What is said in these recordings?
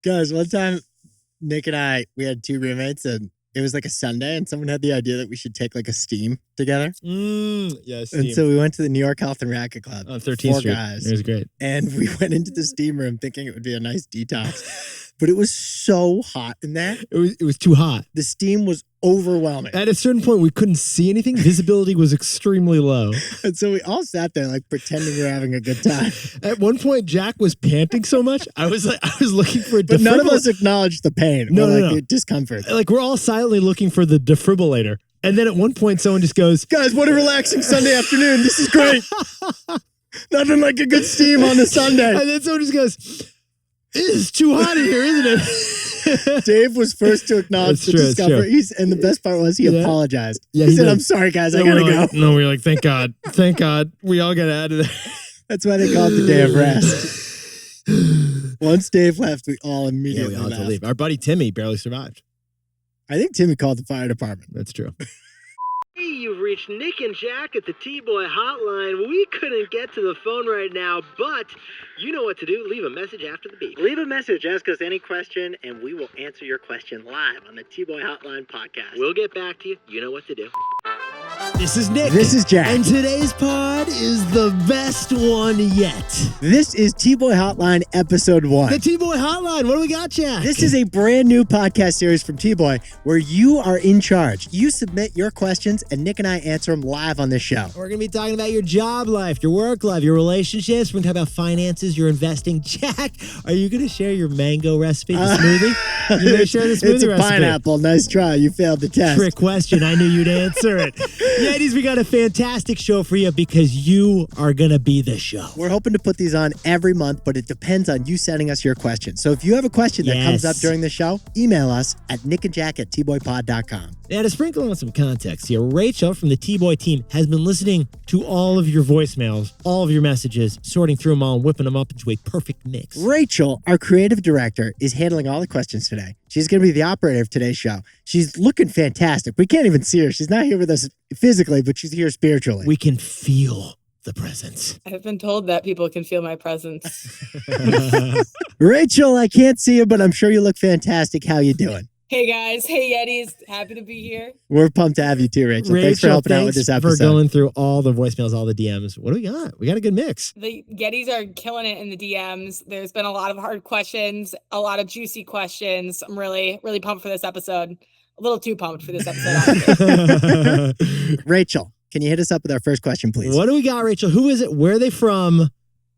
Guys, one time, Nick and I, we had two roommates and it was like a Sunday and someone had the idea that we should take like a steam together. Yeah, steam. And so we went to the New York Health and Racquet Club. On 13th Four Street. guys. It was great. And we went into the steam room thinking it would be a nice detox. But it was so hot in there. It was too hot. The steam was overwhelming. At a certain point, we couldn't see anything. Visibility was extremely low. And so we all sat there like pretending we were having a good time. At one point, Jack was panting so much. I was looking for a But none of us acknowledged the pain or the discomfort. Like we're all silently looking for the defibrillator. And then at one point, someone just goes, "Guys, what a relaxing Sunday afternoon. This is great. Nothing like a good steam on a Sunday." And then someone just goes, "It's too hot in here, isn't it?" Dave was first to acknowledge the discomfort. And the best part was he apologized. Yeah, he said, "I'm sorry, guys. I gotta go." No, we were like, "Thank God. Thank God. We all got out of there." That's why they call it the day of rest. Once Dave left, we all immediately we all had left. to leave. Our buddy Timmy barely survived. I think Timmy called the fire department. That's true. Hey, you've reached Nick and Jack at the T-Boy hotline. We couldn't get to the phone right now, but you know what to do. Leave a message after the beep. Leave a message, ask us any question, and we will answer your question live on the T-Boy Hotline podcast. We'll get back to you. You know what to do. This is Nick. This is Jack. And today's pod is the best one yet. This is T-Boy Hotline Episode 1. The T-Boy Hotline. What do we got, Jack? This is a brand new podcast series from T-Boy where you are in charge. You submit your questions and Nick and I answer them live on this show. We're going to be talking about your job life, your work life, your relationships. We're going to talk about finances, your investing. Jack, are you going to share your mango recipe, the smoothie? You're going to share the smoothie It's a recipe? pineapple. Nice try. You failed the test. Trick question. I knew you'd answer it. Ladies, we got a fantastic show for you because you are going to be the show. We're hoping to put these on every month, but it depends on you sending us your questions. So if you have a question that comes up during the show, email us at nickandjack@tboypod.com. Now, to sprinkle on some context here, Rachel from the T-Boy team has been listening to all of your voicemails, all of your messages, sorting through them all and whipping them up into a perfect mix. Rachel, our creative director, is handling all the questions today. She's going to be the operator of today's show. She's looking fantastic. We can't even see her. She's not here with us physically, but she's here spiritually. We can feel the presence. I've been told that people can feel my presence. Rachel, I can't see you, but I'm sure you look fantastic. How you doing? Hey guys, hey Yetis, happy to be here. We're pumped to have you too, Rachel. Thanks for helping out with this episode. For going through all the voicemails, all the DMs. What do we got? We got a good mix. The Yetis are killing it in the DMs. There's been a lot of hard questions, a lot of juicy questions. I'm really, really pumped for this episode. A little too pumped for this episode. Rachel, can you hit us up with our first question, please? What do we got, Rachel? Who is it? Where are they from?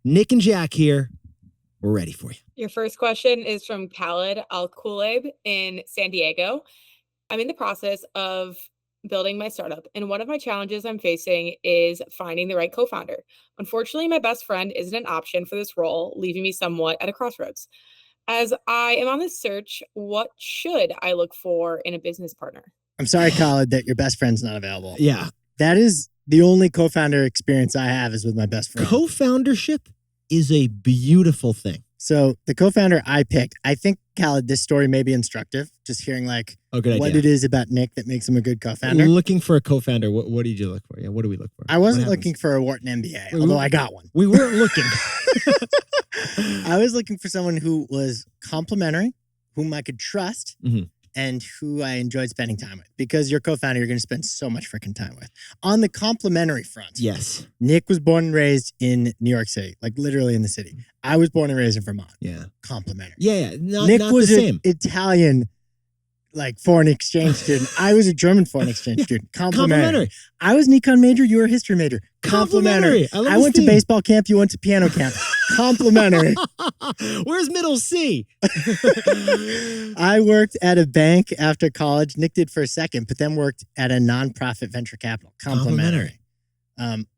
Nick and Jack here. We're ready for you. Your first question is from Khaled Al-Kuleb in San Diego. I'm in the process of building my startup, and one of my challenges I'm facing is finding the right co-founder. Unfortunately, my best friend isn't an option for this role, leaving me somewhat at a crossroads. As I am on this search, what should I look for in a business partner? I'm sorry, Khaled, that your best friend's not available. Yeah. That is the only co-founder experience I have is with my best friend. Co-foundership is a beautiful thing. So the co-founder I picked, I think, Khaled, this story may be instructive. Just hearing what it is about Nick that makes him a good co-founder. Looking for a co-founder, what did you look for? Yeah, what do we look for? I wasn't looking for a Wharton MBA, although I got one. We weren't looking. I was looking for someone who was complimentary, whom I could trust, and who I enjoyed spending time with. Because your co-founder, you're going to spend so much freaking time with. On the complimentary front, yes, Nick was born and raised in New York City, like literally in the city. I was born and raised in Vermont. Yeah. Complimentary. Yeah. Nick was the same. An Italian, foreign exchange student. I was a German foreign exchange student. Complimentary. I was an econ major. You were a history major. Complimentary. I went to baseball camp. You went to piano camp. Complimentary. Where's middle C? I worked at a bank after college. Nick did for a second, but then worked at a nonprofit venture capital. Complimentary.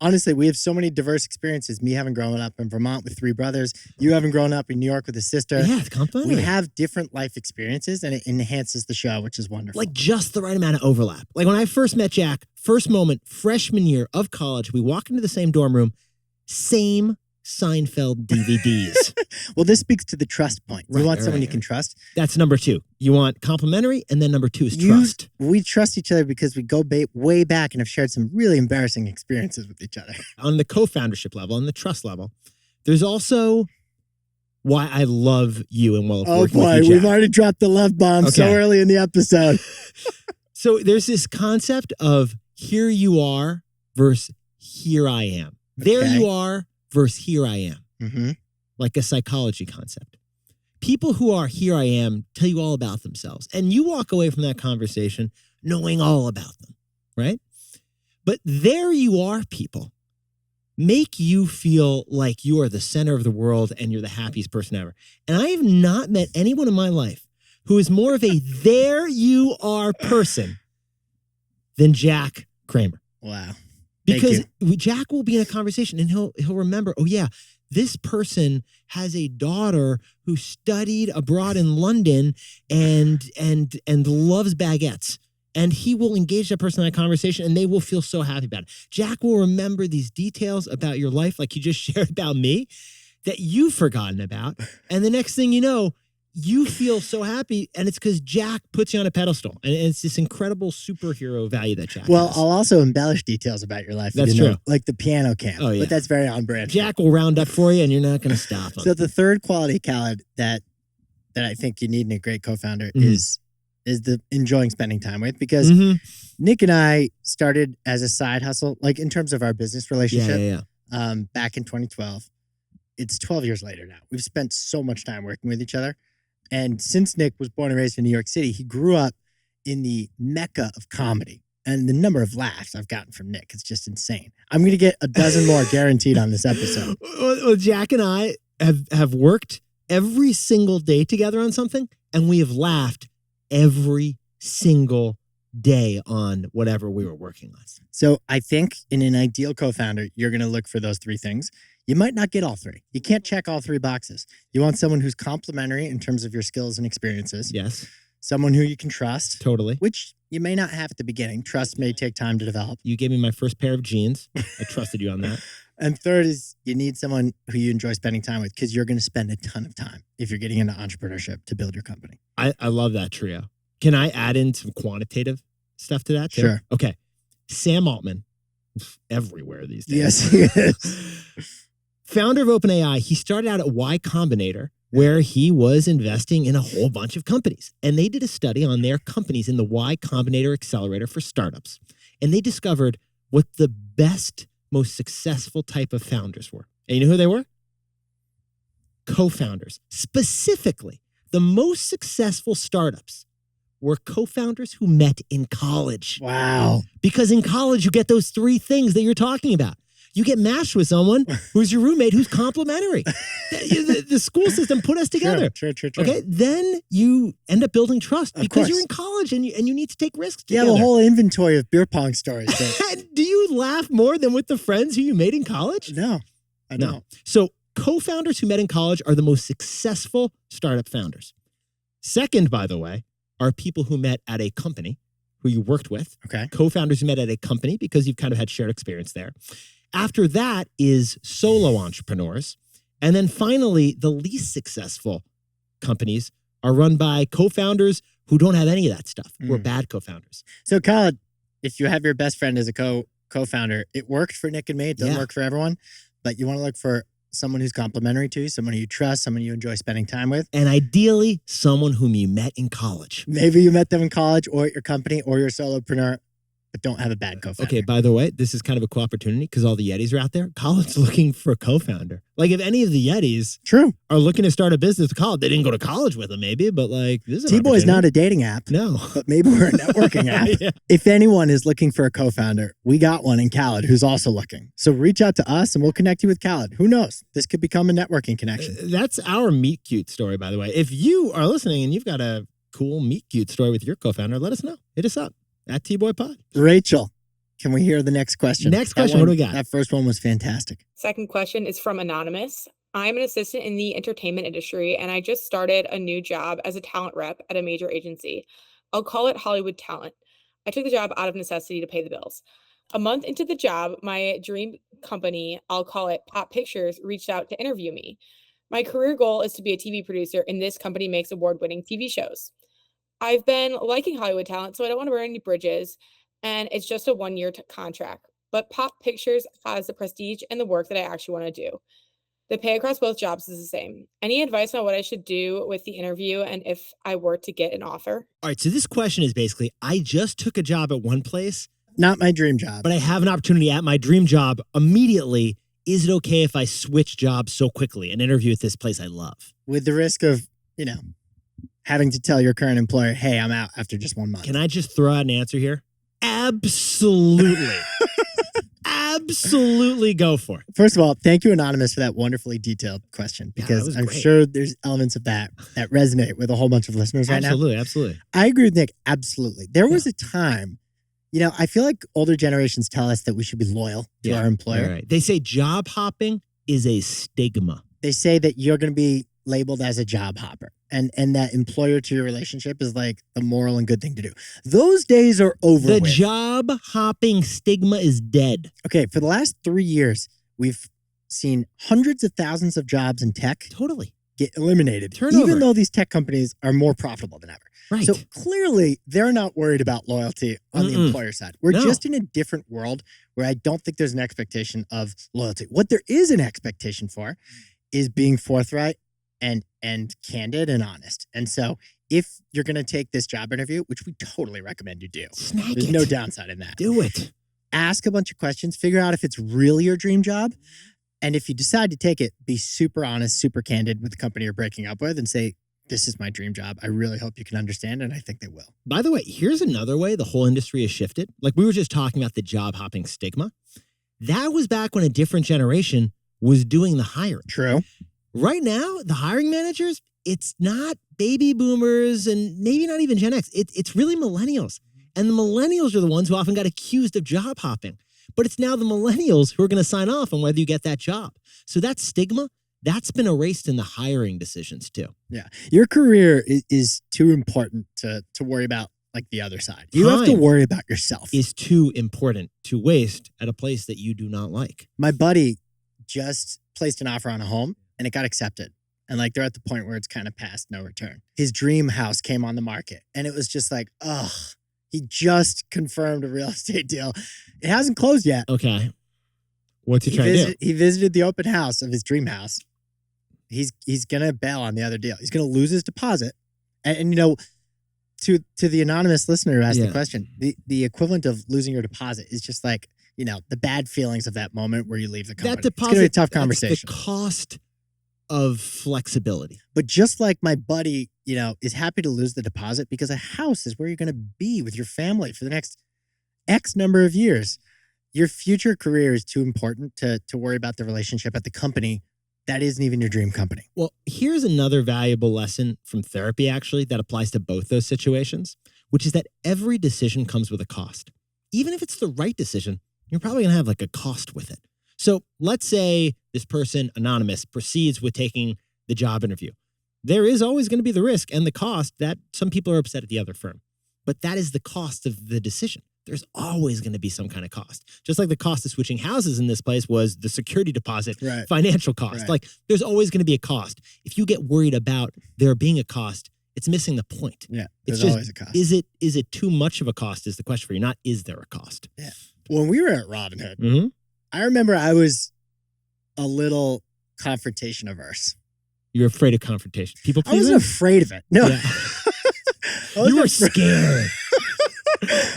Honestly, we have so many diverse experiences. Me having grown up in Vermont with 3 brothers, you having grown up in New York with a sister. Yeah, it's complimentary. We have different life experiences and it enhances the show, which is wonderful. Like just the right amount of overlap. Like when I first met Jack, first moment, freshman year of college, we walk into the same dorm room, same Seinfeld DVDs. Well, this speaks to the trust point. You want someone you can trust. That's number 2. You want complimentary, and then number 2 is trust. We trust each other because we go way back and have shared some really embarrassing experiences with each other. On the co-foundership level, on the trust level, there's also why I love you and Oh working with boy, you, we've Jack. already dropped the love bomb so Okay. early in the episode. So there's this concept of here you are versus here I am. There Okay. you are versus here I am. Mm-hmm. Like a psychology concept. People who are here I am tell you all about themselves. And you walk away from that conversation knowing all about them, right? But there you are people make you feel like you are the center of the world and you're the happiest person ever. And I have not met anyone in my life who is more of a there you are person than Jack Kramer. Wow. Because Jack will be in a conversation and he'll remember, oh yeah, this person has a daughter who studied abroad in London and loves baguettes. And he will engage that person in that conversation and they will feel so happy about it. Jack will remember these details about your life, like you just shared about me, that you've forgotten about. And the next thing you know, you feel so happy. And it's because Jack puts you on a pedestal. And it's this incredible superhero value that Jack Well, has. I'll also embellish details about your life. That's you know, true. like the piano camp. Oh, yeah. But that's very on brand. Jack will round up for you and you're not going to stop him. So the third quality, Khaled, that I think you need in a great co-founder is the enjoying spending time with, because Nick and I started as a side hustle, like in terms of our business relationship, back in 2012. It's 12 years later now. We've spent so much time working with each other. And since Nick was born and raised in New York City, he grew up in the mecca of comedy. And the number of laughs I've gotten from Nick is just insane. I'm going to get a dozen more guaranteed on this episode. Well, Jack and I have worked every single day together on something, and we have laughed every single day on whatever we were working on. So I think in an ideal co-founder, you're going to look for those three things. You might not get all three. You can't check all three boxes. You want someone who's complementary in terms of your skills and experiences. Yes. Someone who you can trust. Totally. Which you may not have at the beginning. Trust may take time to develop. You gave me my first pair of jeans. I trusted you on that. And third is you need someone who you enjoy spending time with, because you're going to spend a ton of time if you're getting into entrepreneurship to build your company. I love that trio. Can I add in some quantitative stuff to that too? Sure. Okay. Sam Altman, everywhere these days. Yes, he is. Founder of OpenAI, he started out at Y Combinator, where he was investing in a whole bunch of companies. And they did a study on their companies in the Y Combinator Accelerator for startups. And they discovered what the best, most successful type of founders were. And you know who they were? Co-founders. Specifically, the most successful startups were co-founders who met in college. Wow. Because in college, you get those three things that you're talking about. You get matched with someone who's your roommate who's complimentary. The school system put us together. True. Okay, then you end up building trust Of because course. you're in college and you need to take risks You together. have a whole inventory of beer pong stories. So. Do you laugh more than with the friends who you made in college? No, I don't. No. So co-founders who met in college are the most successful startup founders. Second, by the way, are people who met at a company who you worked with. Okay. Co-founders who met at a company because you've kind of had shared experience there. After that is solo entrepreneurs. And then finally, the least successful companies are run by co-founders who don't have any of that stuff. Who are bad co-founders. So, Khaled, if you have your best friend as a co-founder, it worked for Nick and me. It doesn't work for everyone, but you want to look for someone who's complimentary to you, someone who you trust, someone you enjoy spending time with. And ideally, someone whom you met in college. Maybe you met them in college or at your company or you're a solopreneur, but don't have a bad co-founder. Okay, by the way, this is kind of a cool opportunity because all the Yetis are out there. Colin's looking for a co-founder. Like if any of the Yetis are looking to start a business with Colin, they didn't go to college with him maybe, but like this is an T-Boy's not opportunity. a dating app. No. But maybe we're a networking app. Yeah. If anyone is looking for a co-founder, we got one in Khaled who's also looking. So reach out to us and we'll connect you with Khaled. Who knows? This could become a networking connection. That's our meet cute story, by the way. If you are listening and you've got a cool meet cute story with your co-founder, let us know. Hit us up at T-Boy Pod. Rachel, can we hear the next question? Next question, what do we got? That first one was fantastic. Second question is from Anonymous. I'm an assistant in the entertainment industry, and I just started a new job as a talent rep at a major agency. I'll call it Hollywood Talent. I took the job out of necessity to pay the bills. A month into the job, my dream company, I'll call it Pop Pictures, reached out to interview me. My career goal is to be a TV producer, and this company makes award-winning TV shows. I've been liking Hollywood Talent, so I don't want to burn any bridges, and it's just a one-year contract. But Pop Pictures has the prestige and the work that I actually want to do. The pay across both jobs is the same. Any advice on what I should do with the interview and if I were to get an offer? All right, so this question is basically, I just took a job at one place, Not my dream job. but I have an opportunity at my dream job immediately. Is it okay if I switch jobs so quickly and interview at this place I love? With the risk of, having to tell your current employer, hey, I'm out after just 1 month. Can I just throw out an answer here? Absolutely. Absolutely go for it. First of all, thank you, Anonymous, for that wonderfully detailed question, Yeah, that because was I'm great. sure there's elements of that resonate with a whole bunch of listeners right now. Absolutely. I agree with Nick. Absolutely. There was a time, I feel like older generations tell us that we should be loyal to our employer. Right. They say job hopping is a stigma. They say that you're going to be labeled as a job hopper, and that employer to your relationship is like the moral and good thing to do. Those days are over The with. job hopping stigma is dead. Okay, for the last 3 years, we've seen hundreds of thousands of jobs in tech Totally. get eliminated, Turnover. even though these tech companies are more profitable than ever. Right. So clearly, they're not worried about loyalty on the employer side. We're No. just in a different world where I don't think there's an expectation of loyalty. What there is an expectation for is being forthright and candid and honest. And so if you're going to take this job interview, which we totally recommend you do, Snag there's it. no downside in that. Do it. Ask a bunch of questions, figure out if it's really your dream job. And if you decide to take it, be super honest, super candid with the company you're breaking up with and say, this is my dream job. I really hope you can understand. And I think they will. By the way, here's another way the whole industry has shifted. Like we were just talking about the job hopping stigma. That was back when a different generation was doing the hiring. True. Right now, the hiring managers, it's not baby boomers and maybe not even Gen X. It's really millennials. And the millennials are the ones who often got accused of job hopping. But it's now the millennials who are going to sign off on whether you get that job. So that stigma, that's been erased in the hiring decisions too. Yeah. Your career is too important to worry about like the other side. You have to Time worry about yourself. Is too important to waste at a place that you do not like. My buddy just placed an offer on a home and it got accepted. And like they're at the point where it's kind of past no return. His dream house came on the market and it was just like, he just confirmed a real estate deal. It hasn't closed yet. Okay. What's he trying to do? He visited the open house of his dream house. He's going to bail on the other deal. He's going to lose his deposit. And to the anonymous listener who asked the question, the equivalent of losing your deposit is just like, the bad feelings of that moment where you leave the company. That deposit, it's going to be a tough that's conversation. the cost of flexibility. But just like my buddy, is happy to lose the deposit because a house is where you're going to be with your family for the next X number of years. Your future career is too important to worry about the relationship at the company that isn't even your dream company. Well, here's another valuable lesson from therapy, actually, that applies to both those situations, which is that every decision comes with a cost. Even if it's the right decision, you're probably going to have like a cost with it. So let's say this person, anonymous, proceeds with taking the job interview. There is always going to be the risk and the cost that some people are upset at the other firm. But that is the cost of the decision. There's always going to be some kind of cost. Just like the cost of switching houses in this place was the security deposit, financial cost. Right. Like there's always going to be a cost. If you get worried about there being a cost, it's missing the point. Yeah, It's there's always a cost. Is it too much of a cost is the question for you, not is there a cost? Yeah. When we were at Robinhood, I remember I was a little confrontation averse. You're afraid of confrontation. People I pleasing? wasn't afraid of it. No. Yeah. You were scared.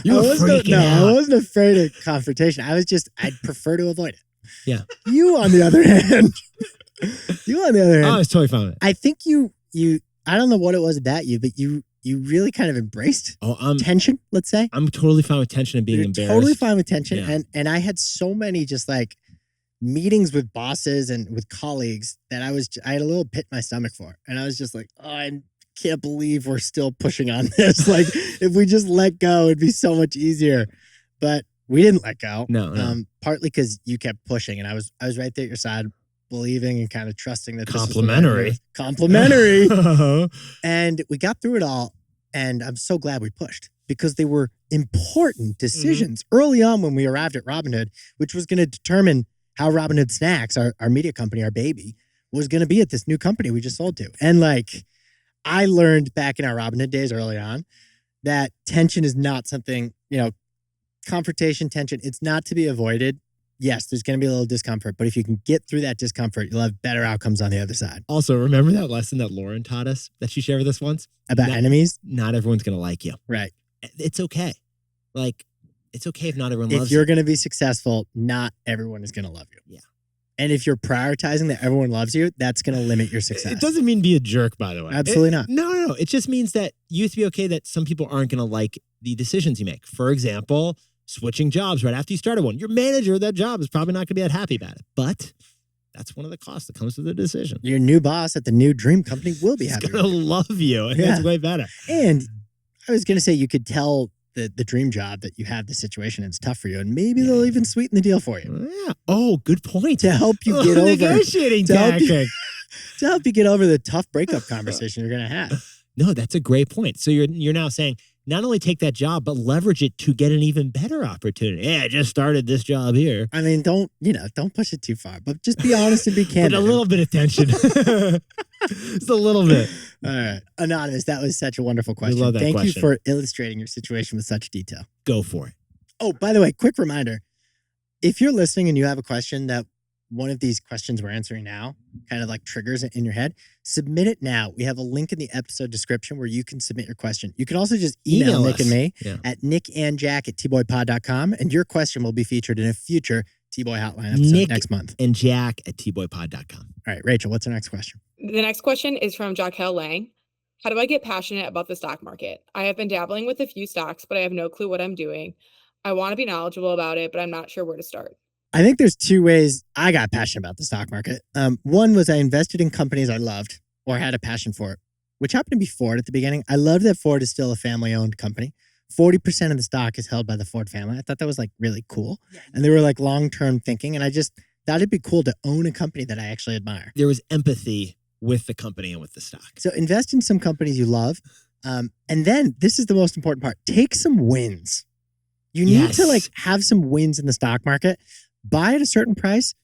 You were freaking I out. wasn't afraid of confrontation. I'd prefer to avoid it. Yeah. You, on the other hand, I was totally fine with it. I think you, I don't know what it was about you, but you really kind of embraced tension, let's say. I'm totally fine with tension and being You're embarrassed. totally fine with tension. Yeah. And I had so many just like meetings with bosses and with colleagues that I had a little pit in my stomach for. And I was just like, I can't believe we're still pushing on this. Like if we just let go, it'd be so much easier. But we didn't let go. No. Partly because you kept pushing and I was right there at your side, believing and kind of trusting that Complimentary. this was complimentary. And we got through it all. And I'm so glad we pushed because they were important decisions early on when we arrived at Robinhood, which was going to determine how Robinhood Snacks, our media company, our baby, was going to be at this new company we just sold to. And like, I learned back in our Robinhood days early on that tension is not something, confrontation, tension, it's not to be avoided. yes, there's going to be a little discomfort, but if you can get through that discomfort, you'll have better outcomes on the other side. Also, remember that lesson that Lauren taught us that she shared with us once? About enemies? Not everyone's going to like you. Right. It's okay. Like, it's okay if not everyone loves you. If you're going to be successful, not everyone is going to love you. Yeah. And if you're prioritizing that everyone loves you, that's going to limit your success. It doesn't mean be a jerk, by the way. Absolutely not. No. It just means that you have to be okay that some people aren't going to like the decisions you make. For example, switching jobs right after you started one. Your manager of that job is probably not going to be that happy about it. But that's one of the costs that comes with the decision. Your new boss at the new dream company will be He's happy. going to love you. And that's way better. And I was going to say, you could tell the dream job that you have the situation and it's tough for you, and maybe they'll even sweeten the deal for you. Yeah. Oh, good point. To help you get over negotiating tactic. To help you get over the tough breakup conversation you're going to have. No, that's a great point. So you're now saying not only take that job, but leverage it to get an even better opportunity. Yeah, I just started this job here. I mean, don't push it too far, but just be honest and be candid. But a little bit of tension. Just a little bit. All right. Anonymous, that was such a wonderful question. love that Thank question. you for illustrating your situation with such detail. Go for it. Oh, by the way, quick reminder. If you're listening and you have a question that one of these questions we're answering now kind of like triggers it in your head, submit it now. We have a link in the episode description where you can submit your question. You can also just email Nick us. and me Yeah. at nickandjack@tboypod.com, and your question will be featured in a future T-Boy Hotline episode Nick next month. And Jack at tboypod.com. All right, Rachel, what's our next question? The next question is from Jaquel Lang. How do I get passionate about the stock market? I have been dabbling with a few stocks, but I have no clue what I'm doing. I want to be knowledgeable about it, but I'm not sure where to start. I think there's two ways I got passionate about the stock market. One was I invested in companies I loved or had a passion for, which happened to be Ford at the beginning. I love that Ford is still a family-owned company. 40% of the stock is held by the Ford family. I thought that was like really cool. And they were like long-term thinking. And I just thought it'd be cool to own a company that I actually admire. There was empathy with the company and with the stock. So invest in some companies you love. And then this is the most important part. Take some wins. You need to like have some wins in the stock market. Buy at a certain price.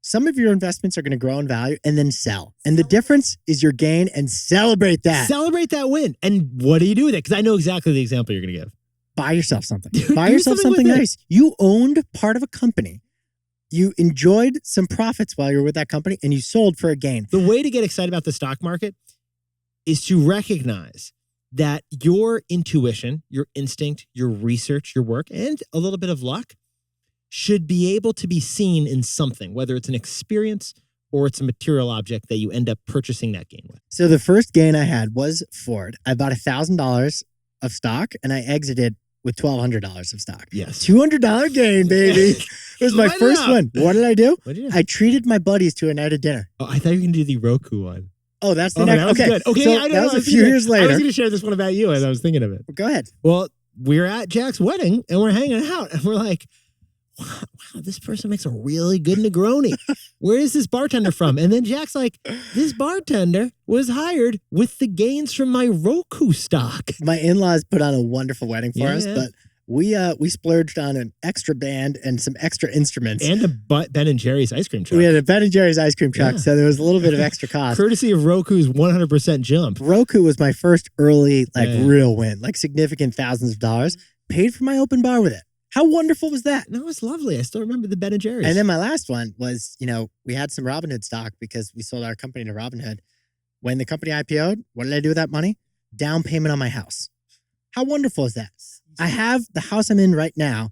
Some of your investments are going to grow in value and then sell. And the difference is your gain, and celebrate that. Celebrate that win. And what do you do with it? Because I know exactly the example you're going to give. Buy yourself something. Buy yourself something nice. You owned part of a company. You enjoyed some profits while you were with that company, and you sold for a gain. The way to get excited about the stock market is to recognize that your intuition, your instinct, your research, your work, and a little bit of luck should be able to be seen in something, whether it's an experience or it's a material object that you end up purchasing that gain with. So the first gain I had was Ford. I bought $1,000 of stock, and I exited with $1,200 of stock. Yes. $200 gain, baby. It was my first one. What did I do? What did you do? I treated my buddies to a night of dinner. Oh, I thought you were going to do the Roku one. Oh, that's the Oh, next. that was Okay. good. Okay, So I know. that was I a was few gonna- years I was later. going to share this one about you as I was thinking of it. Go ahead. Well, we're at Jack's wedding and we're hanging out and we're like, wow, this person makes a really good Negroni. Where is this bartender from? And then Jack's like, this bartender was hired with the gains from my Roku stock. My in-laws put on a wonderful wedding for us, Yeah. but we splurged on an extra band and some extra instruments. And a Ben and Jerry's ice cream truck. We had a Ben & Jerry's ice cream truck, Yeah. so there was a little bit of extra cost. Courtesy of Roku's 100% jump. Roku was my first early, Yeah. real win, like significant thousands of dollars. Paid for my open bar with it. How wonderful was that? No, it's lovely. I still remember the Ben and Jerry's. And then my last one was, we had some Robinhood stock because we sold our company to Robinhood. When the company IPO'd, what did I do with that money? Down payment on my house. How wonderful is that? I have the house I'm in right now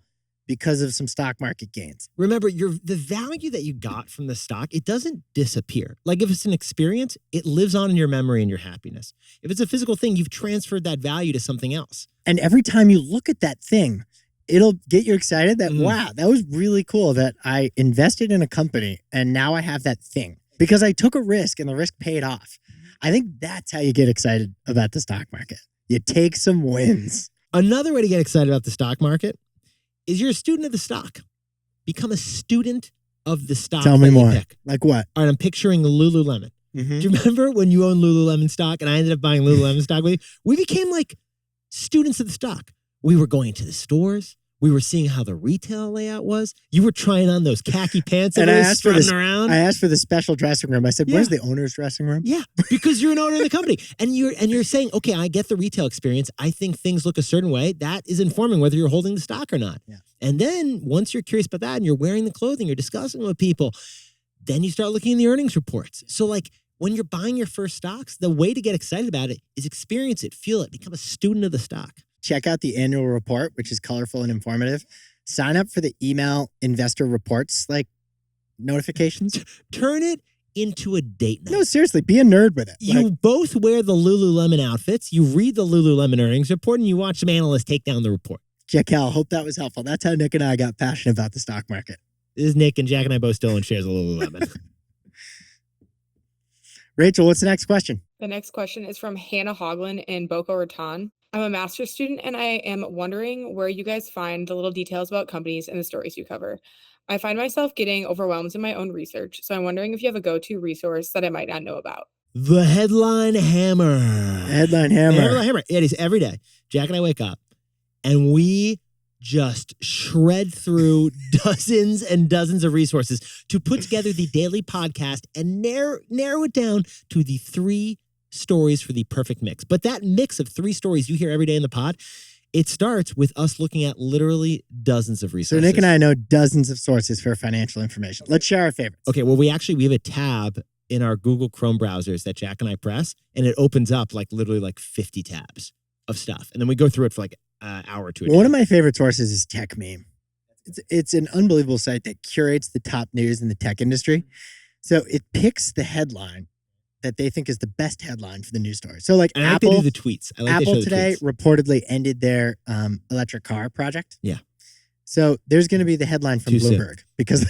because of some stock market gains. Remember, the value that you got from the stock, it doesn't disappear. Like if it's an experience, it lives on in your memory and your happiness. If it's a physical thing, you've transferred that value to something else. And every time you look at that thing, it'll get you excited that, wow, that was really cool that I invested in a company and now I have that thing because I took a risk and the risk paid off. I think that's how you get excited about the stock market. You take some wins. Another way to get excited about the stock market is you're a student of the stock. Become a student of the stock. Tell me that you more. pick. Like what? All right, I'm picturing Lululemon. Mm-hmm. Do you remember when you owned Lululemon stock and I ended up buying Lululemon stock with you? We became like students of the stock. We were going to the stores. We were seeing how the retail layout was. You were trying on those khaki pants and I I asked for strutting around. I asked for the special dressing room. I said, Yeah. "Where's the owner's dressing room?" Yeah, because you're an owner of the company, and you're saying, okay, I get the retail experience. I think things look a certain way. That is informing whether you're holding the stock or not. Yeah. And then once you're curious about that, and you're wearing the clothing, you're discussing with people, then you start looking in the earnings reports. So like when you're buying your first stocks, the way to get excited about it is experience it, feel it, become a student of the stock. Check out the annual report, which is colorful and informative. Sign up for the email investor reports like notifications. Turn it into a date night. No, seriously, be a nerd with it. You Like, both wear the Lululemon outfits. You read the Lululemon earnings report, and you watch some analysts take down the report. Jackal, hope that was helpful. That's how Nick and I got passionate about the stock market. This is Nick, and Jack and I both still own shares of Lululemon. Rachel, what's the next question? The next question is from Hannah Hoagland in Boca Raton. I'm a master's student and I am wondering where you guys find the little details about companies and the stories you cover. I find myself getting overwhelmed in my own research, so I'm wondering if you have a go-to resource that I might not know about. The Headline Hammer. Headline Hammer. The Headline Hammer. It is every day. Jack and I wake up, and we just shred through dozens and dozens of resources to put together the daily podcast and narrow it down to the 3 stories for the perfect mix. But that mix of 3 stories you hear every day in the pod, it starts with us looking at literally dozens of So resources. Nick and I know dozens of sources for financial information. Let's share our favorites. Okay, well, we have a tab in our Google Chrome browsers that Jack and I press, and it opens up like literally like 50 tabs of stuff. And then we go through it for like an hour or two. One of my favorite sources is Tech Meme. It's an unbelievable site that curates the top news in the tech industry. So it picks the headline that they think is the best headline for the news story. So like And I like they Apple, do the tweets. I like they Apple show the today tweets. reportedly ended their electric car project. Yeah. So there's going to be the headline from Too soon. Bloomberg because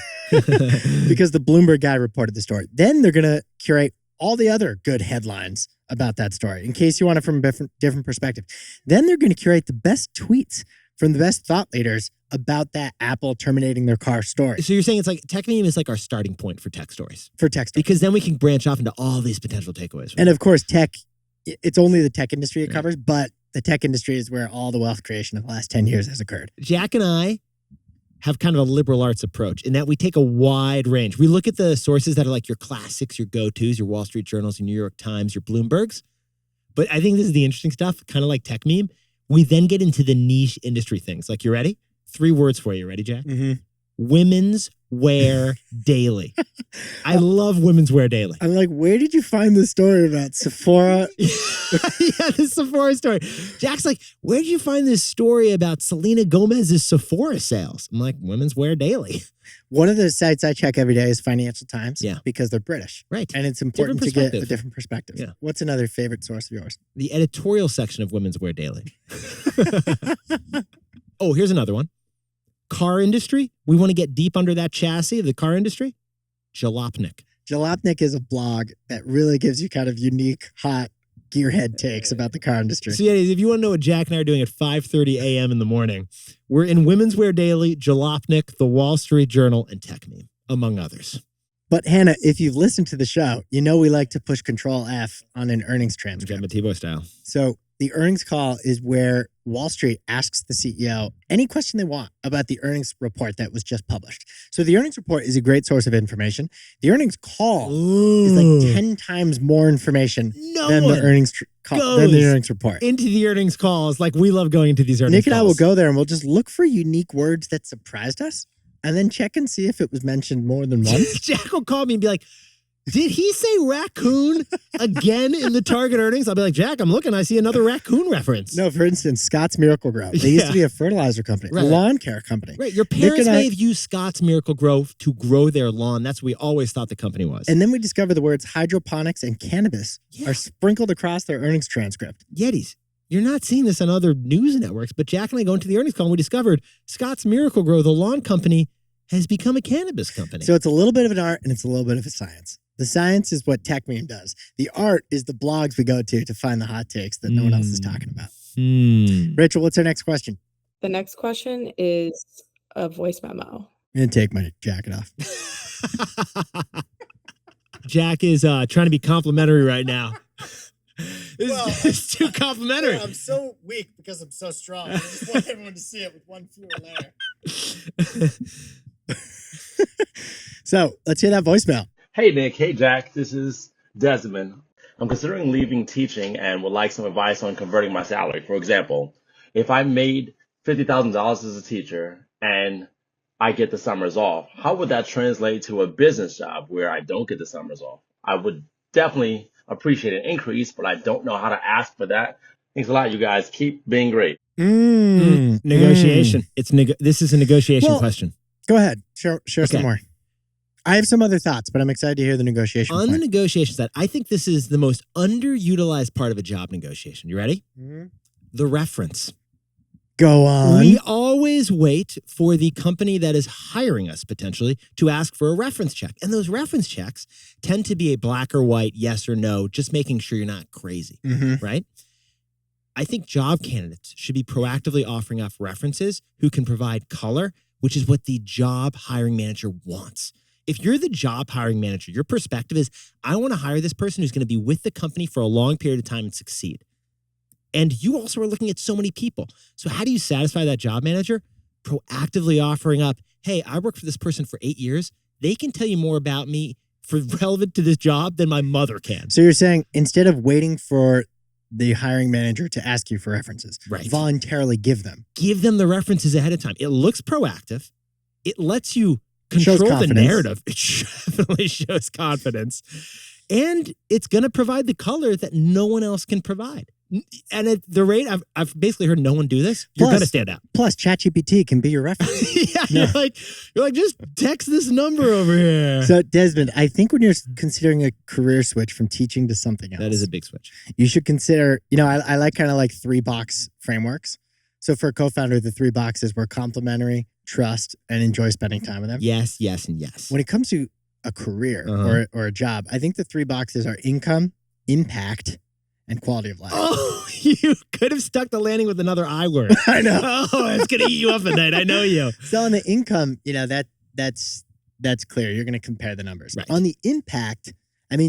because the Bloomberg guy reported the story. Then they're going to curate all the other good headlines about that story in case you want it from a different perspective. Then they're going to curate the best tweets from the best thought leaders about that Apple terminating their car story So you're saying it's like Tech Meme is like our starting point for tech stories, for tech stories. because then we can branch off into all these potential takeaways. And of course, tech, it's only the tech industry it Right. covers, but the tech industry is where all the wealth creation of the last 10 years has occurred. Jack and I have kind of a liberal arts approach in that we take a wide range. We look at the sources that are like your classics, your go-tos, your Wall Street Journals, your New York Times, your Bloombergs. But I think this is the interesting stuff, kind of like Tech Meme. We then get into the niche industry things. Like, you ready? 3 words for you. Ready, Jack? Mm-hmm. Women's Wear Daily. I love Women's Wear Daily. I'm like, where did you find this story about Sephora? Yeah, the Sephora story. Jack's like, where did you find this story about Selena Gomez's Sephora sales? I'm like, Women's Wear Daily. One of the sites I check every day is Financial Times. Yeah. Because they're British. Right. And it's important to get a perspective. different perspective. Yeah. What's another favorite source of yours? The editorial section of Women's Wear Daily. Oh, here's another one. Car industry. We want to get deep under that chassis of the car industry. Jalopnik. Jalopnik is a blog that really gives you kind of unique, hot gearhead takes about the car industry. So yeah, if you want to know what Jack and I are doing at 5:30 a.m. in the morning, we're in Women's Wear Daily, Jalopnik, The Wall Street Journal, and Tech Meme, among others. But Hannah, if you've listened to the show, you know we like to push Control F on an earnings transcript. Mativo style. So the earnings call is where Wall Street asks the CEO any question they want about the earnings report that was just published. So the earnings report is a great source of information. The earnings call is like 10 times more information than the earnings than the earnings report. Into the earnings calls. Like, we love going into these earnings Nick and I will calls. go there and we'll just look for unique words that surprised us and then check and see if it was mentioned more than once. Jack will call me and be like, did he say raccoon again in the Target earnings? I'll be like, Jack, I'm looking. I see another raccoon reference. No, for instance, Scott's Miracle Grow. They used to be a fertilizer company, Right. a lawn care company. Right. Your parents may have used Scott's Miracle Grow to grow their lawn. That's what we always thought the company was. And then we discover the words hydroponics and cannabis are sprinkled across their earnings transcript. Yetis. You're not seeing this on other news networks, but Jack and I go into the earnings call and we discovered Scott's Miracle Grow, the lawn company, has become a cannabis company. So it's a little bit of an art and it's a little bit of a science. The science is what Tech Meme does. The art is the blogs we go to find the hot takes that no one else is talking about. Rachel, what's our next question? The next question is a voice memo. I'm going to take my jacket off. Jack is trying to be complimentary right now. It's too complimentary. I'm so weak because I'm so strong. I just want everyone to see it with one fewer layer. So let's hear that voicemail. Hey Nick, hey Jack, this is Desmond. I'm considering leaving teaching and would like some advice on converting my salary. For example, if I made $50,000 as a teacher and I get the summers off, how would that translate to a business job where I don't get the summers off? I would definitely appreciate an increase, but I don't know how to ask for that. Thanks a lot, you guys. Keep being great. Negotiation. This is a negotiation question. Go ahead. Share some more. I have some other thoughts, but I'm excited to hear the negotiation. On the negotiation side, I think this is the most underutilized part of a job negotiation. You ready? Mm-hmm. The reference. Go on. We always wait for the company that is hiring us potentially to ask for a reference check. And those reference checks tend to be a black or white, yes or no, just making sure you're not crazy, right? I think job candidates should be proactively offering up references who can provide color, which is what the job hiring manager wants. If you're the job hiring manager, your perspective is, I want to hire this person who's going to be with the company for a long period of time and succeed. And you also are looking at so many people. So how do you satisfy that job manager? Proactively offering up, hey, I worked for this person for 8 years. They can tell you more about me for relevant to this job than my mother can. So you're saying instead of waiting for the hiring manager to ask you for references, voluntarily give them. Give them the references ahead of time. It looks proactive. It lets you control the narrative. It definitely shows confidence. And it's going to provide the color that no one else can provide. And at the rate, I've basically heard no one do this. You're going to stand out. Plus, ChatGPT can be your reference. You're like, just text this number over here. So, Desmond, I think when you're considering a career switch from teaching to something else, that is a big switch. You should consider, I like kind of like 3-box frameworks. So for a co-founder, the 3 boxes were complementary, trust, and enjoy spending time with them. Yes, yes, and yes. When it comes to a career or a job, I think the 3 boxes are income, impact, and quality of life. Oh, you could have stuck the landing with another I word. I know. Oh, it's going to eat you up at night. I know you. So on the income, that's clear. You're going to compare the numbers. Right. On the impact,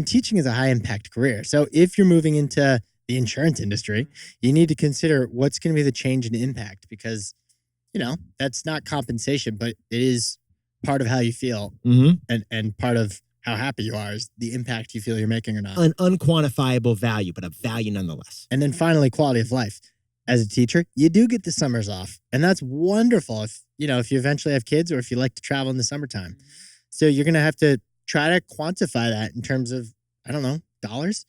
teaching is a high impact career. So if you're moving into the insurance industry, you need to consider what's going to be the change in impact because, that's not compensation, but it is part of how you feel and part of how happy you are is the impact you feel you're making or not. An unquantifiable value, but a value nonetheless. And then finally, quality of life. As a teacher, you do get the summers off. And that's wonderful if you eventually have kids or if you like to travel in the summertime. So you're going to have to try to quantify that in terms of, dollars.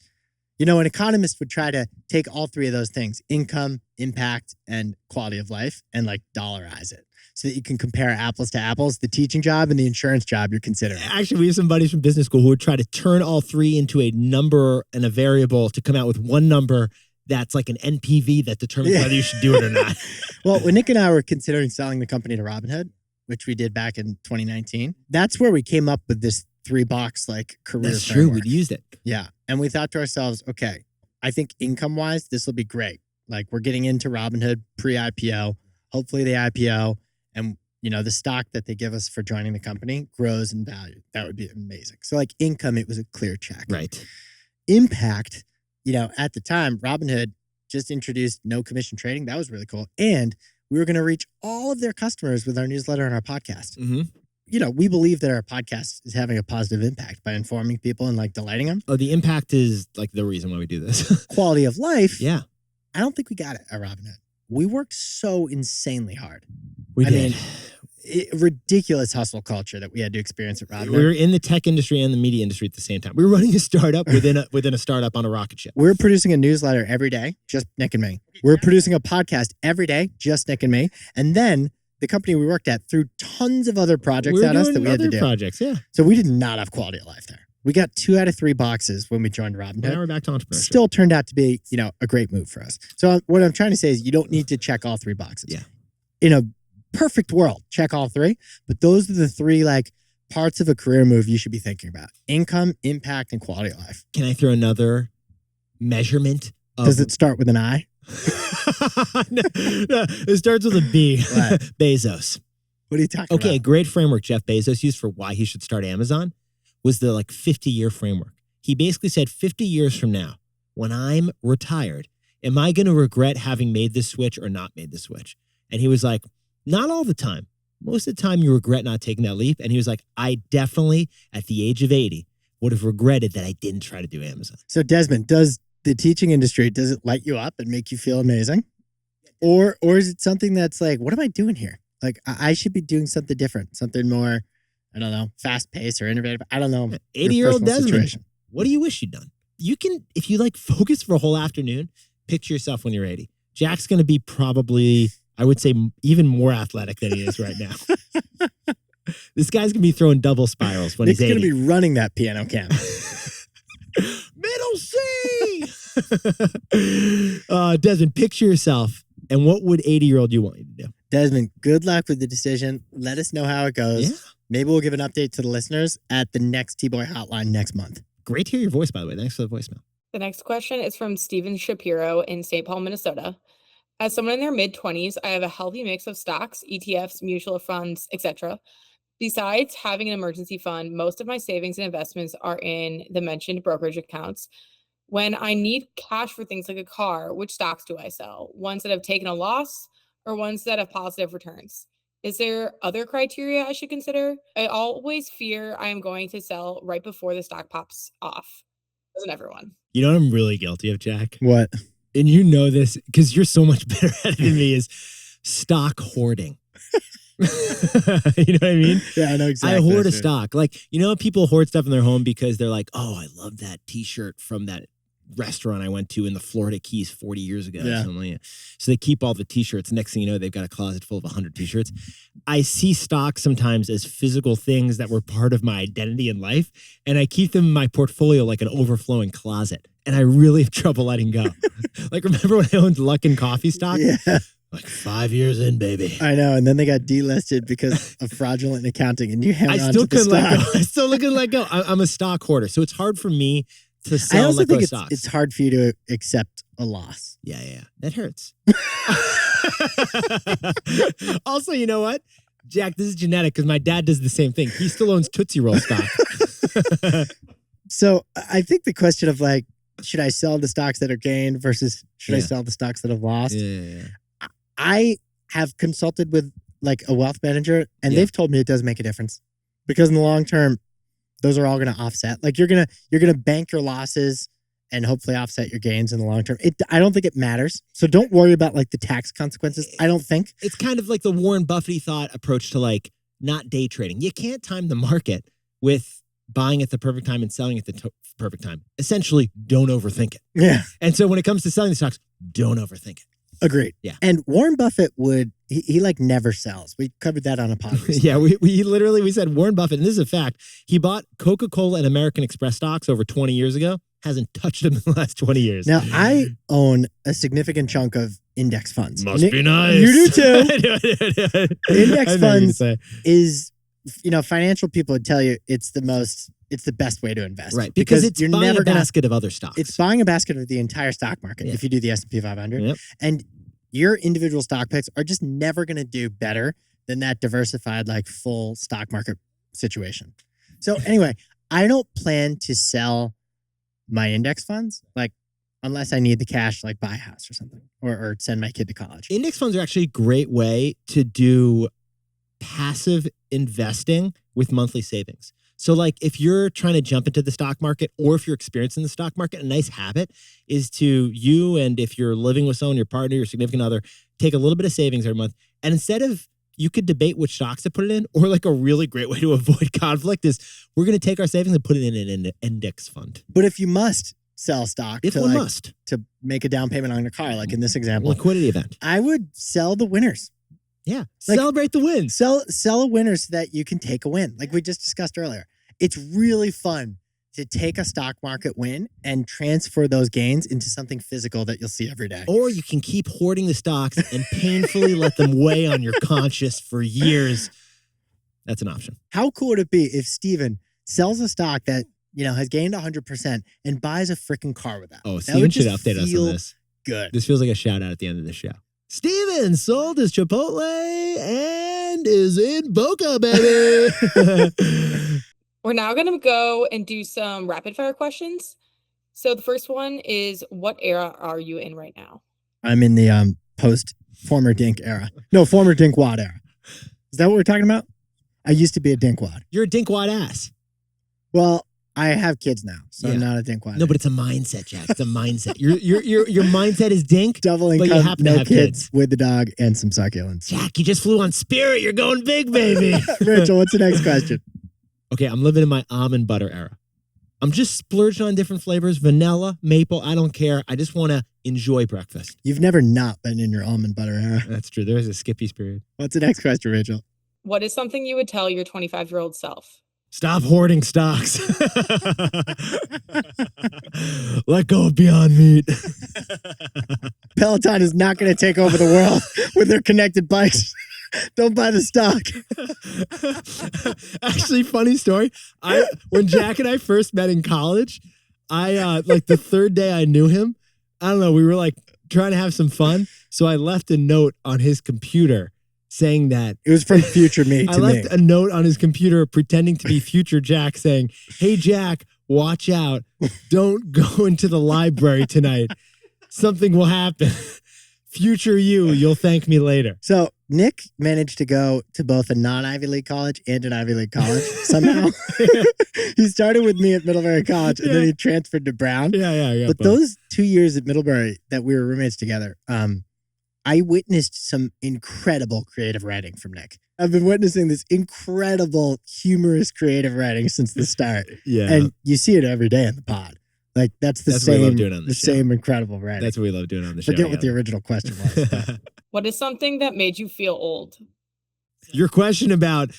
An economist would try to take all 3 of those things, income, impact, and quality of life, and dollarize it so that you can compare apples to apples, the teaching job and the insurance job you're considering. Actually, we have some buddies from business school who would try to turn all 3 into a number and a variable to come out with one number that's like an NPV that determines whether you should do it or not. Well, when Nick and I were considering selling the company to Robinhood, which we did back in 2019, that's where we came up with this 3-box career That's framework. true. We'd used it. Yeah. And we thought to ourselves, okay, I think income-wise, this will be great. We're getting into Robinhood pre-IPO. Hopefully they IPO and, the stock that they give us for joining the company grows in value. That would be amazing. So income, it was a clear check. Right. Impact, at the time, Robinhood just introduced no commission trading. That was really cool. And we were going to reach all of their customers with our newsletter and our podcast. Mm-hmm. We believe that our podcast is having a positive impact by informing people and delighting them. Oh, the impact is the reason why we do this. Quality of life. Yeah. I don't think we got it at Robinhood. We worked so insanely hard. We did. Ridiculous hustle culture that we had to experience at Robinhood. We were in the tech industry and the media industry at the same time. We were running a startup within a startup on a rocket ship. We're producing a newsletter every day, just Nick and me. We're producing a podcast every day, just Nick and me. And then the company we worked at threw tons of other projects at us that we had to do. Projects, yeah. So we did not have quality of life there. We got 2 out of 3 boxes when we joined Robinhood. Now we're back to entrepreneurship. Still turned out to be, a great move for us. So what I'm trying to say is you don't need to check all 3 boxes. Yeah. In a perfect world, check all 3. But those are the 3 parts of a career move you should be thinking about. Income, impact, and quality of life. Can I throw another measurement? Does it start with an I? No, it starts with a B. What? Bezos. What are you talking about? Okay, a great framework Jeff Bezos used for why he should start Amazon was the 50-year framework. He basically said 50 years from now, when I'm retired, am I going to regret having made this switch or not made the switch? And he was like, not all the time. Most of the time you regret not taking that leap. And he was like, I definitely, at the age of 80, would have regretted that I didn't try to do Amazon. So Desmond, does the teaching industry, does it light you up and make you feel amazing? Or is it something that's like, what am I doing here? Like, I should be doing something different, something more, I don't know, fast paced or innovative. I don't know. 80-year-old Desmond, what do you wish you'd done? You can, if you like focus for a whole afternoon, picture yourself when you're 80. Jack's going to be probably, I would say, even more athletic than he is right now. This guy's going to be throwing double spirals when Nick's he's 80. He's going to be running that piano camp. Middle C! Desmond, picture yourself. And what would 80-year-old you want you to do? Desmond, good luck with the decision. Let us know how it goes. Yeah. Maybe we'll give an update to the listeners at the next T-Boy Hotline next month. Great to hear your voice, by the way. Thanks for the voicemail. The next question is from Steven Shapiro in St. Paul, Minnesota. As someone in their mid-20s, I have a healthy mix of stocks, ETFs, mutual funds, etc. Besides having an emergency fund, most of my savings and investments are in the mentioned brokerage accounts. When I need cash for things like a car, which stocks do I sell? Ones that have taken a loss or ones that have positive returns? Is there other criteria I should consider? I always fear I am going to sell right before the stock pops off. Doesn't everyone? You know what I'm really guilty of, Jack? What? And you know this because you're so much better at it than me, is stock hoarding. You know what I mean? Yeah, I know exactly. I hoard a stock. Like, you know, people hoard stuff in their home because they're like, oh, I love that t-shirt from that restaurant I went to in the Florida Keys 40 years ago. Yeah. Or something like that. So they keep all the t-shirts. Next thing you know, they've got a closet full of 100 t-shirts. I see stocks sometimes as physical things that were part of my identity in life, and I keep them in my portfolio like an overflowing closet. And I really have trouble letting go. Like, remember when I owned Luckin Coffee stock? Yeah. Like 5 years in, baby. I know. And then they got delisted because of fraudulent accounting, and you hang on still to the couldn't let stock. go. I still couldn't let go. I'm a stock hoarder. So it's hard for me to I sell also let go think of stocks. it's hard for you to accept a loss. Yeah. That hurts. Also, you know what? Jack, this is genetic because my dad does the same thing. He still owns Tootsie Roll stock. So I think the question of like, should I sell the stocks that are gained versus should I Yeah. sell the stocks that have lost? Yeah. I have consulted with like a wealth manager, and Yeah. they've told me it does make a difference because in the long term, those are all going to offset. Like you're gonna bank your losses and hopefully offset your gains in the long term. I don't think it matters. So don't worry about like the tax consequences. I don't think. It's kind of like the Warren Buffett thought approach to like not day trading. You can't time the market with buying at the perfect time and selling at the perfect time. Essentially, don't overthink it. Yeah, And so when it comes to selling the stocks, don't overthink it. agreed. Yeah. And Warren Buffett he like never sells. We covered that on a pod recently. Yeah, we said Warren Buffett, and this is a fact, he bought Coca-Cola and American Express stocks over 20 years ago, hasn't touched them in the last 20 years. Now, I own a significant chunk of index funds. Must be nice. You do too. Index I know funds you'd say. is, financial people would tell you it's the best way to invest. Right, because it's you're buying never a basket of other stocks. It's buying a basket of the entire stock market Yeah. if you do the S&P 500. Yep. And your individual stock picks are just never going to do better than that diversified, like full stock market situation. So anyway, I don't plan to sell my index funds, like unless I need the cash, like buy a house or something, or send my kid to college. Index funds are actually a great way to do passive investing with monthly savings. So like if you're trying to jump into the stock market or if you're experienced in the stock market, a nice habit is to and if you're living with someone, your partner, your significant other, take a little bit of savings every month. And instead of, you could debate which stocks to put it in, or like a really great way to avoid conflict is we're going to take our savings and put it in an index fund. But if you must sell stock to make a down payment on a car, like in this example, liquidity event. I would sell the winners. Yeah. Like, celebrate the wins. Sell a winner so that you can take a win. Like we just discussed earlier. It's really fun to take a stock market win and transfer those gains into something physical that you'll see every day. Or you can keep hoarding the stocks and painfully let them weigh on your conscience for years. That's an option. How cool would it be if Steven sells a stock that, has gained 100% and buys a freaking car with that? Oh, That Steven would should just update us feel on this. Good. This feels like a shout out at the end of the show. Steven sold his Chipotle and is in Boca, baby. We're now going to go and do some rapid fire questions. So the first one is, what era are you in right now? I'm in the post former dink era. No, former dinkwad era. Is that what we're talking about? I used to be a dinkwad. You're a dinkwad ass. Well, I have kids now, so Yeah. I'm not a dinkwad. No, but it's a mindset, Jack. It's a mindset. Your mindset is dink. double but income, you happen to no have kids with the dog and some succulents. Jack, you just flew on Spirit. You're going big, baby. Rachel, what's the next question? Okay, I'm living in my almond butter era. I'm just splurging on different flavors, vanilla, maple. I don't care. I just want to enjoy breakfast. You've never not been in your almond butter era. That's true. There is a Skippy's period. What's the next question, Rachel? What is something you would tell your 25-year-old self? Stop hoarding stocks. Let go of Beyond Meat. Peloton is not going to take over the world with their connected bikes. Don't buy the stock. Actually, funny story. When Jack and I first met in college, I like the third day I knew him, I don't know, we were like trying to have some fun. So I left a note on his computer saying that It was from future me to I left a note on his computer pretending to be future Jack saying, "Hey Jack, watch out. Don't go into the library tonight. Something will happen. Future you'll thank me later." So Nick managed to go to both a non-Ivy League college and an Ivy League college somehow. He started with me at Middlebury College and then he transferred to Brown. Yeah. But those 2 years at Middlebury that we were roommates together, I witnessed some incredible creative writing from Nick. I've been witnessing this incredible, humorous creative writing since the start. Yeah. And you see it every day in the pod. Like that's what we love doing on the show. same incredible writing. That's what we love doing on the show. Forget what the original question was. but- What is something that made you feel old? Your question about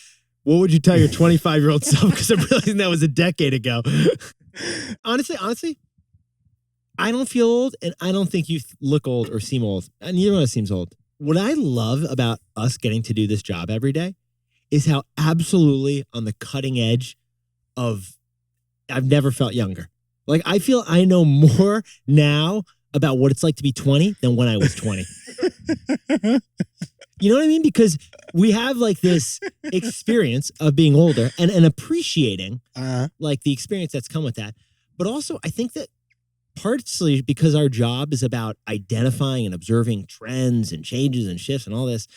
what would you tell your 25-year-old self? Because I'm realizing that was a decade ago. Honestly, I don't feel old, and I don't think you look old or seem old. And neither one of us seems old. What I love about us getting to do this job every day is how absolutely on the cutting edge of I've never felt younger. Like I feel I know more now about what it's like to be 20 than when I was 20. You know what I mean? Because we have like this experience of being older and appreciating like the experience that's come with that. But also I think that partially because our job is about identifying and observing trends and changes and shifts and all this.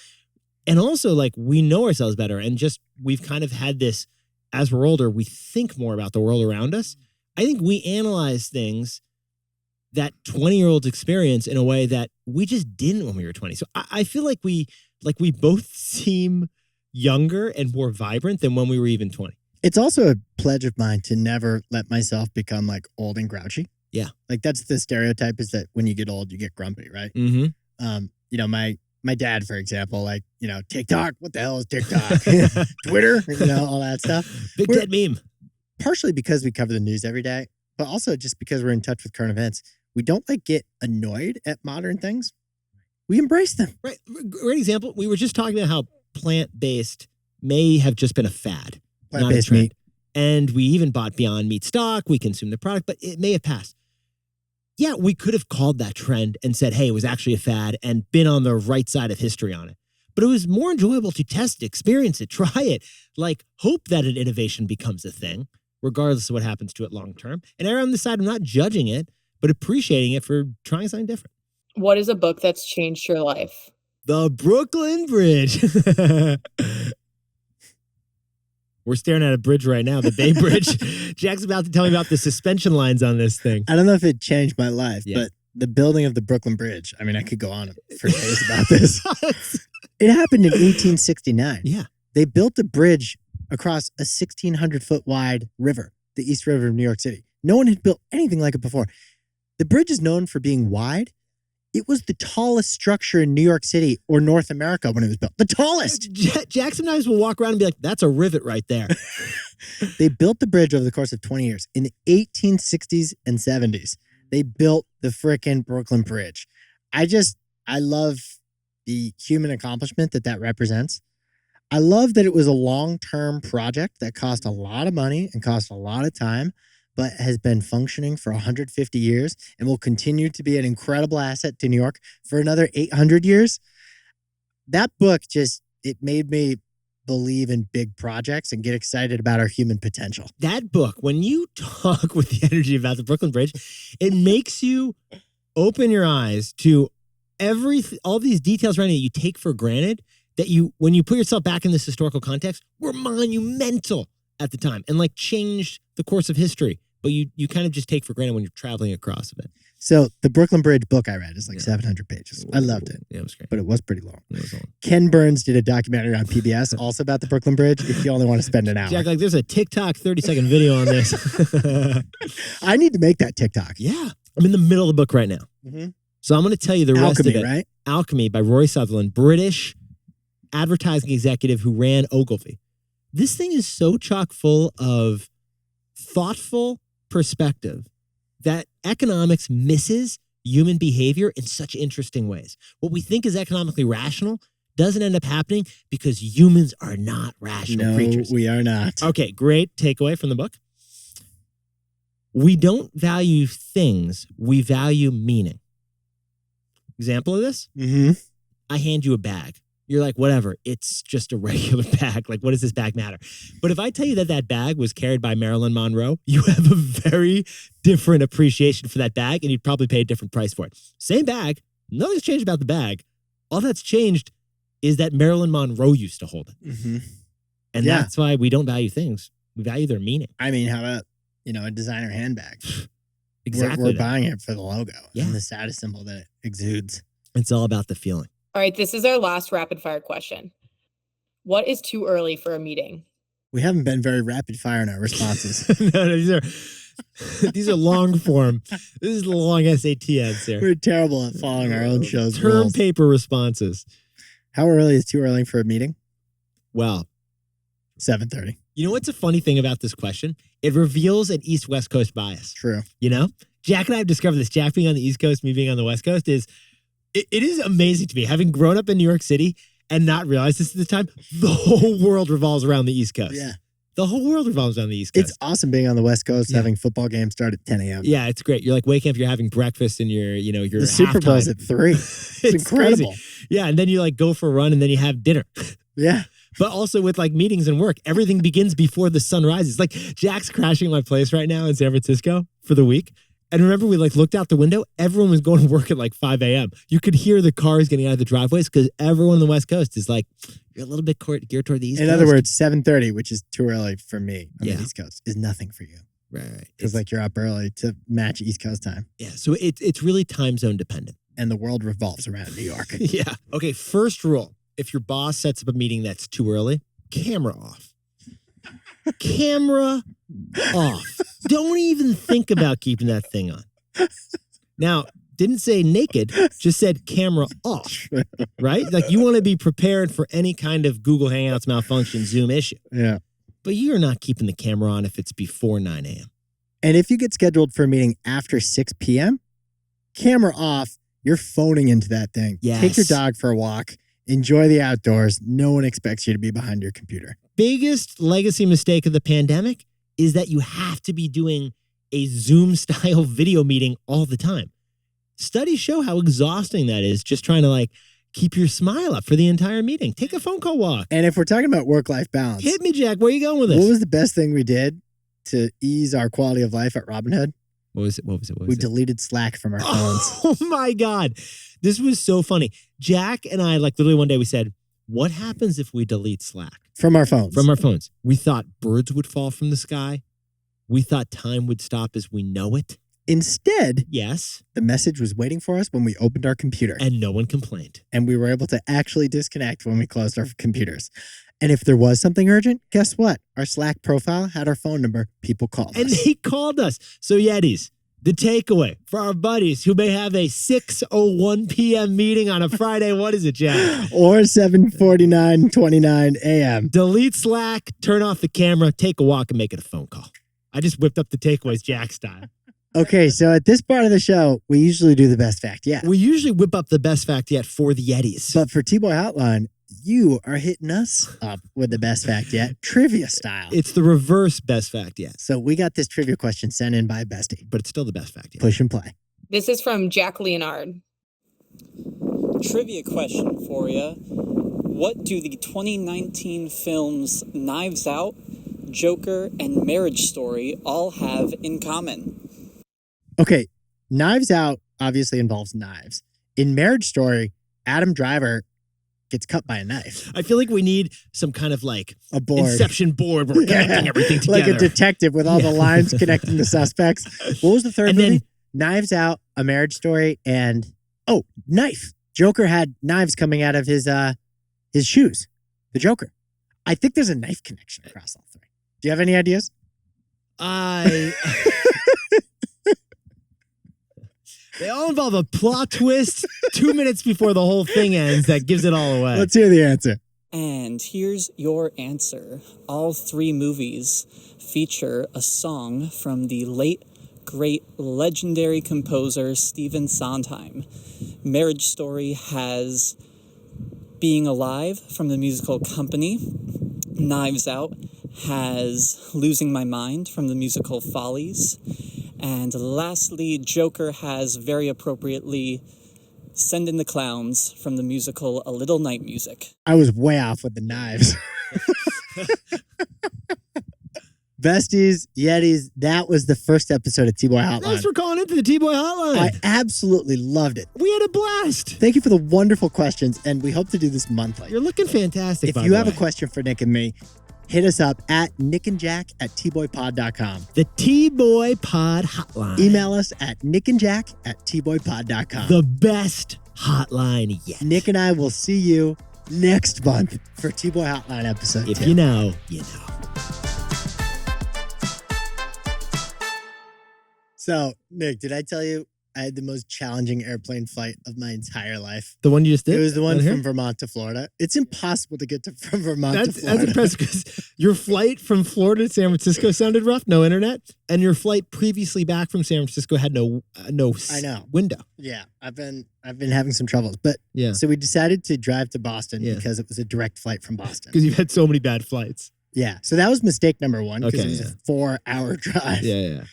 And also like we know ourselves better and just we've kind of had this, as we're older, we think more about the world around us. I think we analyze things that 20-year-olds experience in a way that we just didn't when we were 20. So I feel like we both seem younger and more vibrant than when we were even 20. It's also a pledge of mine to never let myself become like old and grouchy. Yeah. Like that's the stereotype is that when you get old, you get grumpy, right? Mm-hmm. You know, my dad, for example, like, you know, TikTok, what the hell is TikTok? Twitter, you know, all that stuff. Big dead meme. Partially because we cover the news every day, but also just because we're in touch with current events. We don't like get annoyed at modern things. We embrace them. Right. Great example. We were just talking about how plant-based may have just been a fad. Plant-based meat. And we even bought Beyond Meat stock. We consumed the product, but it may have passed. Yeah, we could have called that trend and said, hey, it was actually a fad and been on the right side of history on it. But it was more enjoyable to test it, experience it, try it, like hope that an innovation becomes a thing, regardless of what happens to it long term. And err on the side of not judging it, but appreciating it for trying something different. What is a book that's changed your life? The Brooklyn Bridge. We're staring at a bridge right now, the Bay Bridge. Jack's about to tell me about the suspension lines on this thing. I don't know if it changed my life, Yeah. but the building of the Brooklyn Bridge, I mean, I could go on for days about this. It happened in 1869. Yeah. They built a bridge across a 1,600-foot wide river, the East River of New York City. No one had built anything like it before. The bridge is known for being wide. It was the tallest structure in New York City or North America when it was built. The tallest. Jack sometimes will walk around and be like, that's a rivet right there. They built the bridge over the course of 20 years. In the 1860s and 70s, they built the frickin' Brooklyn Bridge. I love the human accomplishment that represents. I love that it was a long-term project that cost a lot of money and cost a lot of time, but has been functioning for 150 years and will continue to be an incredible asset to New York for another 800 years. That book it made me believe in big projects and get excited about our human potential. That book, when you talk with the energy about the Brooklyn Bridge, it makes you open your eyes to all these details right now you take for granted that when you put yourself back in this historical context, were monumental at the time and like changed the course of history. But you kind of just take for granted when you're traveling across of it. So the Brooklyn Bridge book I read is like 700 pages. I loved it. Yeah, it was great. But it was pretty long. It was long. Ken Burns did a documentary on PBS also about the Brooklyn Bridge if you only want to spend an hour. Jack, like there's a TikTok 30-second video on this. I need to make that TikTok. Yeah. I'm in the middle of the book right now. Mm-hmm. So I'm going to tell you the rest of it. Right? Alchemy by Roy Sutherland, British advertising executive who ran Ogilvy. This thing is so chock full of thoughtful perspective that economics misses human behavior in such interesting ways. What we think is economically rational doesn't end up happening because humans are not rational creatures. We are not. Okay, great takeaway from the book. We don't value things, we value meaning. Example of this? Mm-hmm. I hand you a bag. You're like, whatever, it's just a regular bag. Like, what does this bag matter? But if I tell you that bag was carried by Marilyn Monroe, you have a very different appreciation for that bag, and you'd probably pay a different price for it. Same bag, nothing's changed about the bag. All that's changed is that Marilyn Monroe used to hold it. Mm-hmm. And that's why we don't value things. We value their meaning. I mean, how about, a designer handbag? Exactly. We're buying it for the logo and the status symbol that it exudes. It's all about the feeling. All right, this is our last rapid fire question. What is too early for a meeting? We haven't been very rapid fire in our responses. No, these are long form. This is the long SAT answer. We're terrible at following our own show's Term rules. paper responses. How early is too early for a meeting? Well, 7:30. You know what's a funny thing about this question? It reveals an East-West Coast bias. True. Jack and I have discovered this. Jack being on the East Coast, me being on the West Coast it is amazing to me. Having grown up in New York City and not realized this at the time, the whole world revolves around the East Coast. Yeah. The whole world revolves around the East Coast. It's awesome being on the West Coast, having football games start at 10 a.m. Yeah, it's great. You're like waking up, you're having breakfast and your The Super Bowl's at 3. It's incredible. Crazy. Yeah, and then you like go for a run and then you have dinner. Yeah. But also with like meetings and work, everything begins before the sun rises. Like Jack's crashing my place right now in San Francisco for the week. And remember, we like looked out the window. Everyone was going to work at like 5 a.m. You could hear the cars getting out of the driveways because everyone on the West Coast is like, you're a little bit geared toward the East Coast. In other words, 7:30, which is too early for me on the Yeah. East Coast, is nothing for you. Right. Because like you're up early to match East Coast time. Yeah. So it's really time zone dependent. And the world revolves around New York. Yeah. Okay. First rule: if your boss sets up a meeting that's too early, camera off. Camera off. Don't even think about keeping that thing on. Now, didn't say naked, just said camera off, right? Like you want to be prepared for any kind of Google Hangouts malfunction, Zoom issue. Yeah. But you're not keeping the camera on if it's before 9 a.m. And if you get scheduled for a meeting after 6 p.m., camera off, you're phoning into that thing. Yes. Take your dog for a walk. Enjoy the outdoors. No one expects you to be behind your computer. Biggest legacy mistake of the pandemic is that you have to be doing a Zoom-style video meeting all the time. Studies show how exhausting that is, just trying to like keep your smile up for the entire meeting. Take a phone call walk. And if we're talking about work-life balance, Hit me, Jack. Where are you going with this? what was the best thing we did to ease our quality of life at Robinhood? What was it? We deleted Slack from our phones. Oh my God. This was so funny. Jack and I, like literally one day we said, what happens if we delete Slack? From our phones. From our phones. We thought birds would fall from the sky. We thought time would stop as we know it. Instead, Yes. the message was waiting for us when we opened our computer. And no one complained. And we were able to actually disconnect when we closed our computers. And if there was something urgent, guess what? Our Slack profile had our phone number. People called And us. they called us. So Yetis, the takeaway for our buddies who may have a 6:01 p.m. meeting on a Friday. What is it, Jack? Or 7:49:29 a.m. Delete Slack, turn off the camera, take a walk, and make it a phone call. I just whipped up the takeaways Jack style. Okay, so at this part of the show, we usually do the best fact yet. We usually whip up the best fact yet for the Yetis. But for T-Boy Hotline, you are hitting us up with the best fact yet, trivia style. It's the reverse best fact yet, So we got this trivia question sent in by Bestie. but it's still the best fact yet. Push and play. This is from Jack Leonard. Trivia question for you. What do the 2019 films Knives Out, Joker, and Marriage Story all have in common? Okay, Knives Out obviously involves knives. In Marriage Story, Adam Driver gets cut by a knife. I feel like we need some kind of like A board. Inception board where we're connecting everything together. Like a detective with all the lines connecting the suspects. What was the third And movie? then- Knives Out, A Marriage Story, and knife. Joker had knives coming out of his shoes. The Joker. I think there's a knife connection across all three. Do you have any ideas? They all involve a plot twist 2 minutes before the whole thing ends that gives it all away. Let's hear the answer. And here's your answer. All three movies feature a song from the late, great, legendary composer Stephen Sondheim. Marriage Story has Being Alive from the musical Company. Knives Out has Losing My Mind from the musical Follies. And lastly, Joker has, very appropriately, Send in the Clowns from the musical A Little Night Music. I was way off with the knives. Besties, Yetis, that was the first episode of T-Boy Hotline. Thanks for calling into the T-Boy Hotline. I absolutely loved it. We had a blast. Thank you for the wonderful questions, and we hope to do this monthly. You're looking fantastic, If by you the have way. a question for Nick and me, hit us up at nickandjack@tboypod.com. The T-Boy Pod Hotline. Email us at nickandjack@tboypod.com. The best hotline yet. Nick and I will see you next month for T-Boy Hotline episode If 2. you know, you know. So, Nick, did I tell you I had the most challenging airplane flight of my entire life? The one you just did? It was the one Right here? from Vermont to Florida. It's impossible to get from Vermont to That's Florida. impressive because your flight from Florida to San Francisco sounded rough, no internet, and your flight previously back from San Francisco had no I know. window. Yeah, I've been having some troubles, but Yeah, so we decided to drive to Boston Yeah. because it was a direct flight from Boston. because you've had so many bad flights. Yeah, so that was mistake number one because Okay, it was yeah. a 4-hour drive. Yeah.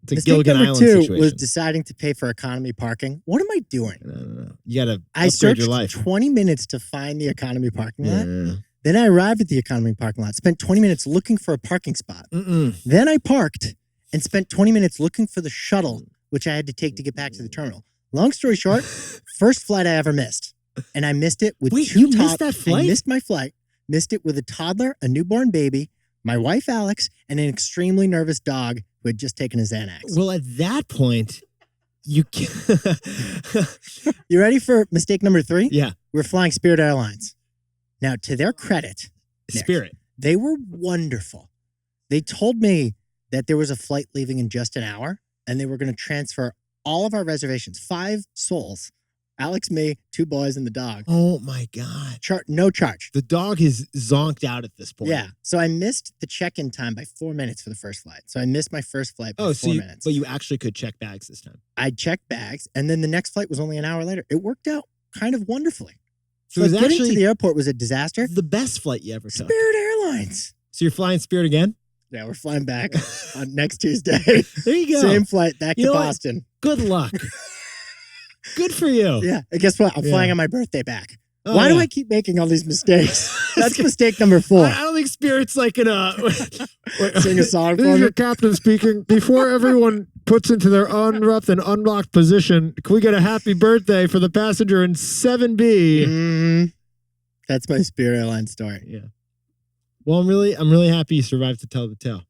It's a Mistake Gilligan number Island 2 situation. was deciding to pay for economy parking. What am I doing? No. You gotta I upgrade searched your life. 20 minutes to find the economy parking lot. Yeah. Then I arrived at the economy parking lot, spent 20 minutes looking for a parking spot. Then I parked and spent 20 minutes looking for the shuttle, which I had to take to get back to the terminal. Long story short, first flight I ever missed. And I missed it with Wait, two you missed that flight? I missed my flight, missed it with a toddler, a newborn baby, my wife Alex, and an extremely nervous dog who had just taken a Xanax. Well, at that point, you can You ready for mistake number 3? Yeah. We're flying Spirit Airlines. Now, to their credit, Nick, Spirit. they were wonderful. They told me that there was a flight leaving in just an hour, and they were going to transfer all of our reservations, 5 souls, Alex, me, 2 boys, and the dog. Oh my God. No charge. The dog is zonked out at this point. Yeah. So I missed the check-in time by 4 minutes for the first flight. So I missed my first flight by 4 minutes. But you actually could check bags this time. I checked bags, and then the next flight was only an hour later. It worked out kind of wonderfully. So it was getting actually to the airport was a disaster. the best flight you ever took. Spirit Airlines. So you're flying Spirit again? Yeah, we're flying back on next Tuesday. There you go. Same flight back You to know what? Boston. Good luck. Good for you. Yeah. And guess what? I'm Yeah. flying on my birthday back. Oh, Why do yeah. I keep making all these mistakes? That's mistake number 4. I don't think Spirit's like gonna Sing a song This for is me. your captain speaking. Before everyone puts into their unwrapped and unlocked position, can we get a happy birthday for the passenger in 7B? Mhm. That's my Spirit Airlines story. Yeah. Well, I'm really happy you survived to tell the tale.